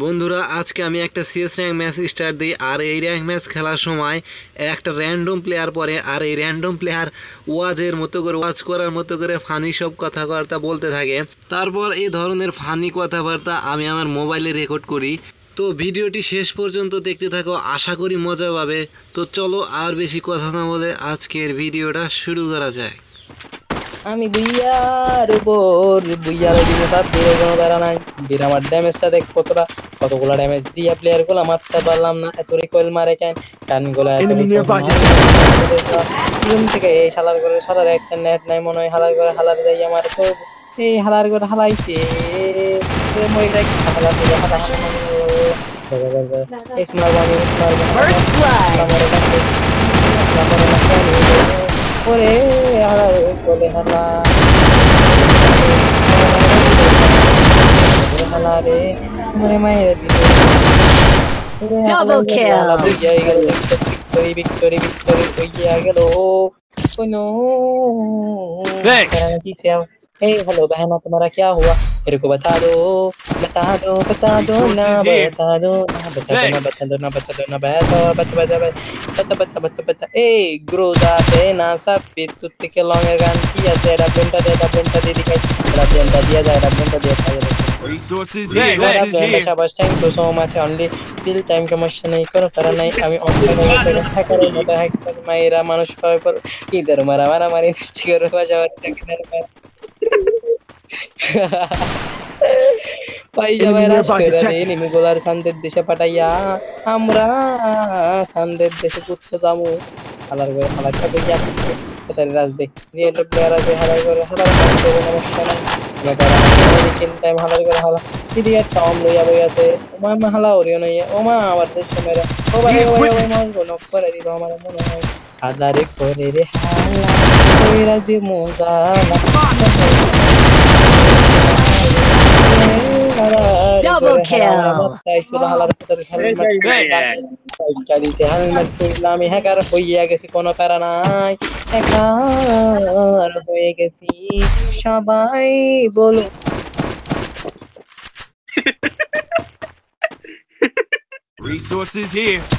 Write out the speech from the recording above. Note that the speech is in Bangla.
বন্ধুরা আজকে আমি একটা সিএস র্যাঙ্ক ম্যাচ স্টার্ট দিই আর এই র্যাঙ্ক ম্যাচ খেলার সময় একটা র্যান্ডম প্লেয়ার পড়ে আর এই র্যান্ডম প্লেয়ার ওয়াজের মতো করে ওয়াজ করার মতো করে ফানি সব কথাবার্তা বলতে থাকে। তারপর এই ধরনের ফানি কথাবার্তা আমি আমার মোবাইলে রেকর্ড করি। তো ভিডিওটি শেষ পর্যন্ত দেখতে থাকো, আশা করি মজা পাবে। তো চলো আর বেশি কথা না বলে আজকের ভিডিওটা শুরু করা যায়। আমি বুইয়ার উপর বুইয়ার ওদিকে সাথ দিয়ে কোনো বেড়া নাই। বীর আমার ড্যামেজটা দেখ কতগুলা ড্যামেজ দিয়া প্লেয়ার গুলা মারতে পারলাম না। এত রিকয়েল মারে কেন কান গুলা রুম থেকে এই শালার করে শালার একটা নেট নাই মনে হয়। হালার করে হালার যাই আমার তো এই হালার করে হালাইছে হালার করে হালা ওরে হালার বলে হালা রে মরে মায়ের Double kill. victory হইয়া গেল কোনো Hey, hello बहना तुम्हारा क्या हुआ? मेरे को बता दो ना बता दो ना बता दो ना बता दो बता Hey, groda pena sappi tutti che longa gantia se da punta di la punta dia Resources here. Shabash, thank you so much. Only still time ka masya nahi karo kara nahi ami online hacker mota hacker maira manush hoy par idhar mara mari nishti karo bajawar takidar পাইজাবেরা ছেড়ে নিমিগুলার সান্দের দেশে পাঠাইয়া আমরা সান্দের দেশে ঘুরতে যাবো। হালার করে হালারটা কইয়া কোথায় রাজ দেখ নিয়ে একটা প্লেয়ার আছে হালার করে হালার সমস্যা নাই চিন্তায় হালার করে হালা দিদি একটা অম লইয়া বই আছে ওমা মা হালা ওরিও নাই ওমা আবার দেশ মেরা ও ভাই মজবো নক করে দিল আমার মনে হয় হালারে করে রে হালা কইরা দি মজা Double kill. আমি হ্যাকার হইয়া গেছি কোনো প্যারা নাই হ্যাকার হয়ে গেছি সবাই বলো Resources here.